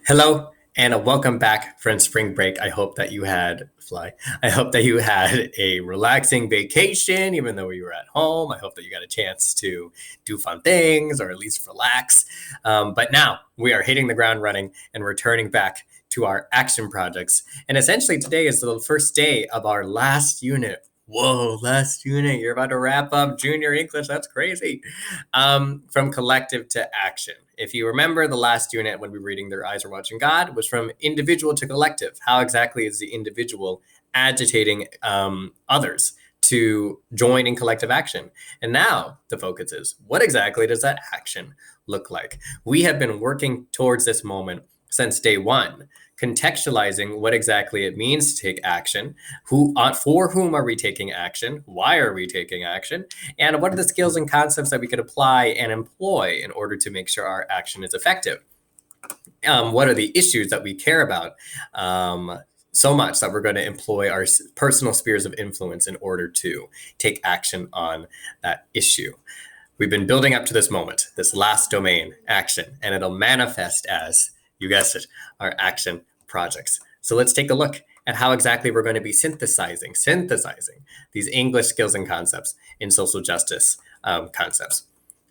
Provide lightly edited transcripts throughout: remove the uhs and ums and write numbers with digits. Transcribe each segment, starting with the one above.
Hello and welcome back from spring break. I hope that you had a relaxing vacation, even though you were at home. I hope that you got a chance to do fun things or at least relax. But now we are hitting the ground running and returning back to our action projects. And essentially, today is the first day of our last unit. Whoa, last unit. You're about to wrap up junior English. That's crazy. From collective to action. If you remember the last unit when we were reading Their Eyes Are Watching God was from individual to collective. How exactly is the individual agitating others to join in collective action? And now the focus is, what exactly does that action look like? We have been working towards this moment since day one, contextualizing what exactly it means to take action, for whom are we taking action, why are we taking action, and what are the skills and concepts that we could apply and employ in order to make sure our action is effective. What are the issues that we care about so much that we're going to employ our personal spheres of influence in order to take action on that issue. We've been building up to this moment, this last domain, action, and it'll manifest as, you guessed it, our action projects. So let's take a look at how exactly we're going to be synthesizing these English skills and concepts in social justice concepts.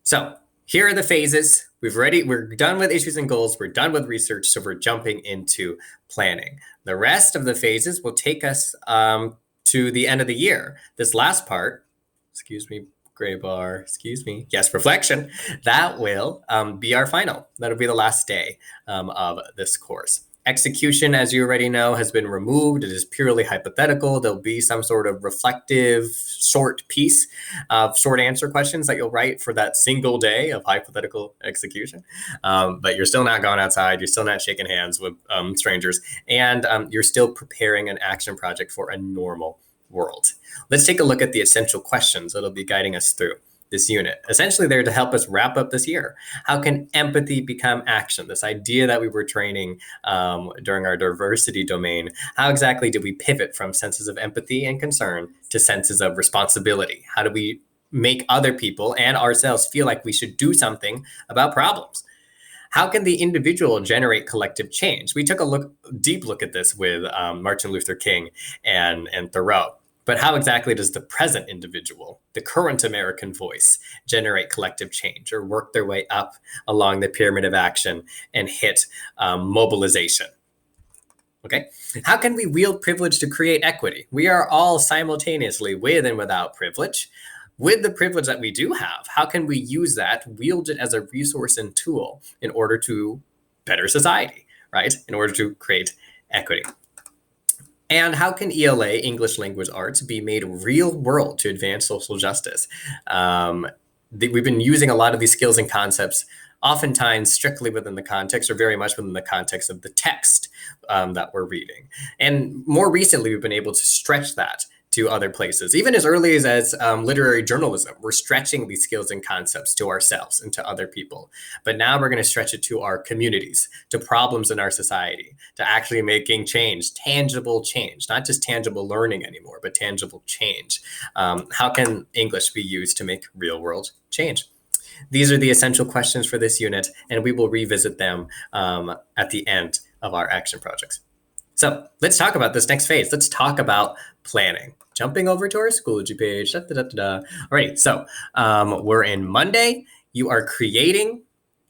So here are the phases. We're done with issues and goals. We're done with research. So we're jumping into planning. The rest of the phases will take us to the end of the year. This last part, gray bar, yes, reflection, that will be our final. That'll be the last day of this course. Execution, as you already know, has been removed. It is purely hypothetical. There'll be some sort of reflective short piece of short answer questions that you'll write for that single day of hypothetical execution. But you're still not going outside. You're still not shaking hands with strangers. And you're still preparing an action project for a normal world. Let's take a look at the essential questions that'll be guiding us through this unit. Essentially, they're to help us wrap up this year. How can empathy become action? This idea that we were training during our diversity domain, how exactly do we pivot from senses of empathy and concern to senses of responsibility? How do we make other people and ourselves feel like we should do something about problems? How can the individual generate collective change? We took a deep look at this with Martin Luther King and Thoreau. But how exactly does the present individual, the current American voice, generate collective change or work their way up along the pyramid of action and hit mobilization? Okay. How can we wield privilege to create equity? We are all simultaneously with and without privilege. With the privilege that we do have, how can we use that, wield it as a resource and tool in order to better society, right? In order to create equity. And how can ELA, English Language Arts, be made real world to advance social justice? We've been using a lot of these skills and concepts, oftentimes strictly within the context or very much within the context of the text that we're reading. And more recently, we've been able to stretch that to other places. Even as early as literary journalism, we're stretching these skills and concepts to ourselves and to other people. But now we're going to stretch it to our communities, to problems in our society, to actually making change, tangible change, not just tangible learning anymore, but tangible change. How can English be used to make real world change? These are the essential questions for this unit, and we will revisit them at the end of our action projects. So let's talk about this next phase. Let's talk about planning. Jumping over to our Schoology page. All right, so we're in Monday. You are creating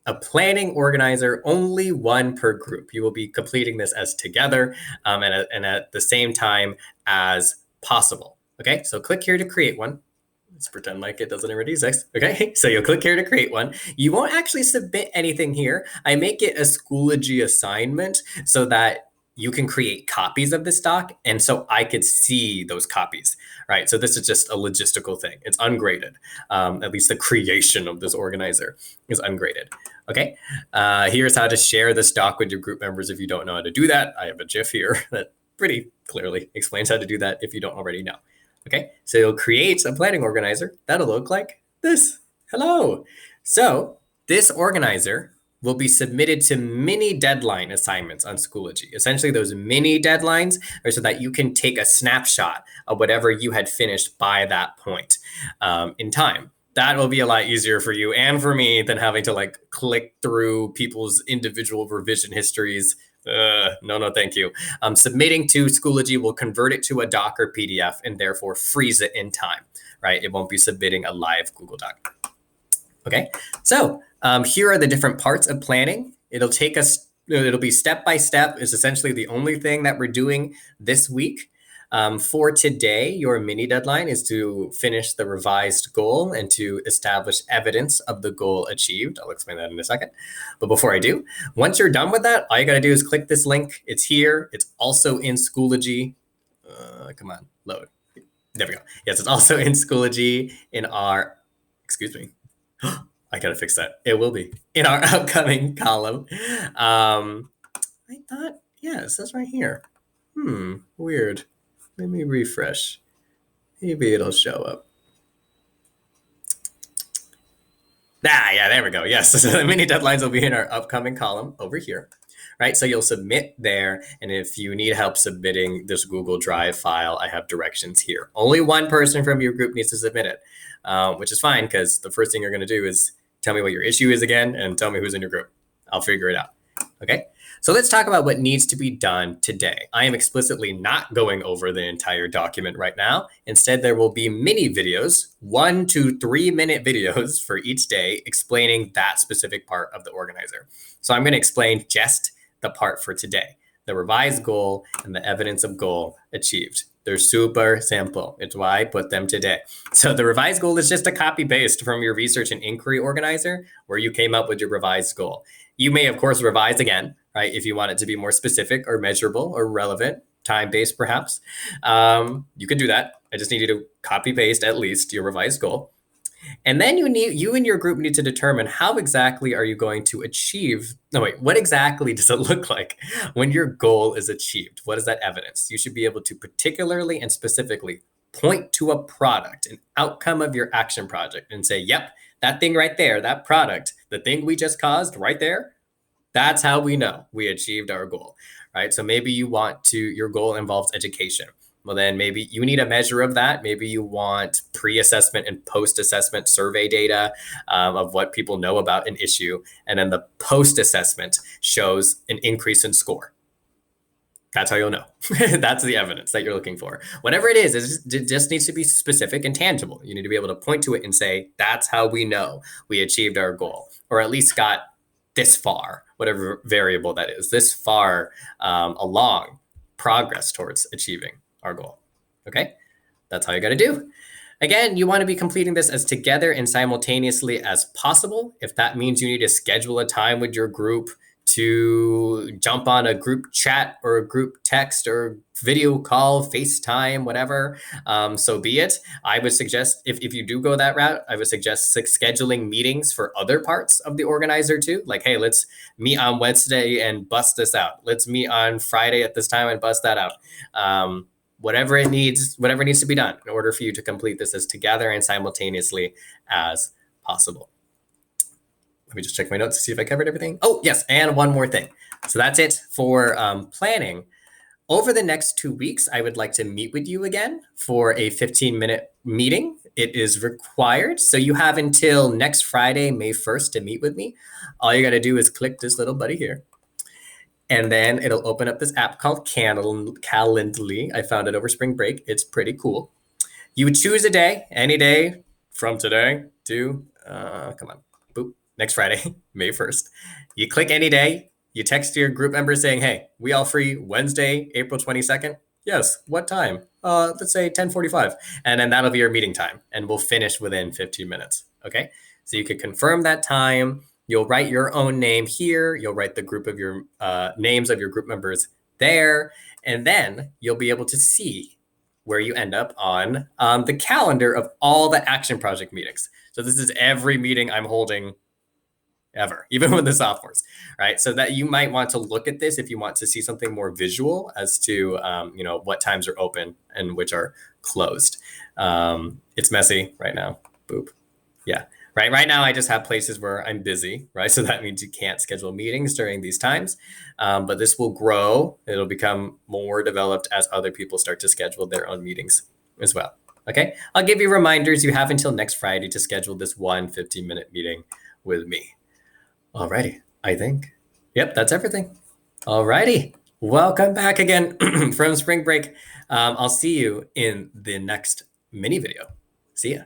a planning organizer, only one per group. You will be completing this as together and at the same time as possible. Okay, so click here to create one. Let's pretend like it doesn't already exist. Okay, so you'll click here to create one. You won't actually submit anything here. I make it a Schoology assignment so that you can create copies of this doc, and so I could see those copies, right? So this is just a logistical thing. It's ungraded. At least the creation of this organizer is ungraded. Okay, here's how to share this doc with your group members if you don't know how to do that. I have a GIF here that pretty clearly explains how to do that if you don't already know. Okay, so you'll create a planning organizer. That'll look like this. Hello. So this organizer will be submitted to mini deadline assignments on Schoology. Essentially, those mini deadlines are so that you can take a snapshot of whatever you had finished by that point in time. that will be a lot easier for you and for me than having to like click through people's individual revision histories. No, thank you. Submitting to Schoology will convert it to a Docker PDF and therefore freeze it in time, right? It won't be submitting a live Google Doc. Okay, so here are the different parts of planning. It'll be step by step is essentially the only thing that we're doing this week. For today, your mini deadline is to finish the revised goal and to establish evidence of the goal achieved. I'll explain that in a second. But before I do, once you're done with that, all you got to do is click this link. It's here. It's also in Schoology. Come on, load. There we go. Yes, it's also in Schoology in our, excuse me. I got to fix that. It will be in our upcoming column. I thought, yeah, it says right here. Weird. Let me refresh. Maybe it'll show up. Yeah, there we go. Yes, so the mini deadlines will be in our upcoming column over here, right? So you'll submit there. And if you need help submitting this Google Drive file, I have directions here. Only one person from your group needs to submit it, which is fine because the first thing you're going to do is tell me what your issue is again and tell me who's in your group. I'll figure it out. Okay. So let's talk about what needs to be done today. I am explicitly not going over the entire document right now. Instead, there will be mini videos, 1 to 3 minute videos for each day explaining that specific part of the organizer. So I'm going to explain just the part for today, the revised goal and the evidence of goal achieved. They're super simple. It's why I put them today. So the revised goal is just a copy paste from your research and inquiry organizer where you came up with your revised goal. You may, of course, revise again, right? If you want it to be more specific or measurable or relevant, time-based perhaps. You can do that. I just need you to copy paste at least your revised goal. And then you and your group need to determine how exactly are you going to achieve, what exactly does it look like when your goal is achieved? What is that evidence? You should be able to particularly and specifically point to a product, an outcome of your action project and say, yep, that thing right there, that product, the thing we just caused right there, that's how we know we achieved our goal, right? So maybe your goal involves education. Well, then maybe you need a measure of that. Maybe you want pre-assessment and post-assessment survey data of what people know about an issue. And then the post-assessment shows an increase in score. That's how you'll know. That's the evidence that you're looking for. Whatever it is, it just needs to be specific and tangible. You need to be able to point to it and say, that's how we know we achieved our goal, or at least got this far, whatever variable that is, this far along progress towards achieving our goal. Okay, that's how you got to do. Again, you want to be completing this as together and simultaneously as possible. If that means you need to schedule a time with your group to jump on a group chat or a group text or video call, FaceTime, whatever, so be it. I would suggest, if you do go that route, I would suggest scheduling meetings for other parts of the organizer too. Like, hey, let's meet on Wednesday and bust this out. Let's meet on Friday at this time and bust that out. Whatever needs to be done in order for you to complete this as together and simultaneously as possible. Let me just check my notes to see if I covered everything. Oh, yes, and one more thing. So that's it for planning. Over the next 2 weeks, I would like to meet with you again for a 15-minute meeting. It is required. So you have until next Friday, May 1st to meet with me. All you got to do is click this little buddy here. And then it'll open up this app called Calendly. I found it over spring break. It's pretty cool. You would choose a day, any day from today to, next Friday, May 1st. You click any day. You text your group members saying, hey, we all free Wednesday, April 22nd? Yes. What time? Let's say 10:45. And then that'll be your meeting time. And we'll finish within 15 minutes. Okay. So you could confirm that time. You'll write your own name here. You'll write the group of your names of your group members there. And then you'll be able to see where you end up on the calendar of all the action project meetings. So this is every meeting I'm holding ever, even with the sophomores, right? So that you might want to look at this if you want to see something more visual as to, what times are open and which are closed. It's messy right now. Boop. Yeah. Right now, I just have places where I'm busy, right? So that means you can't schedule meetings during these times. But this will grow. It'll become more developed as other people start to schedule their own meetings as well. Okay. I'll give you reminders. You have until next Friday to schedule this 15-minute meeting with me. Alrighty. I think. Yep, that's everything. Alrighty. Welcome back again from spring break. I'll see you in the next mini video. See ya.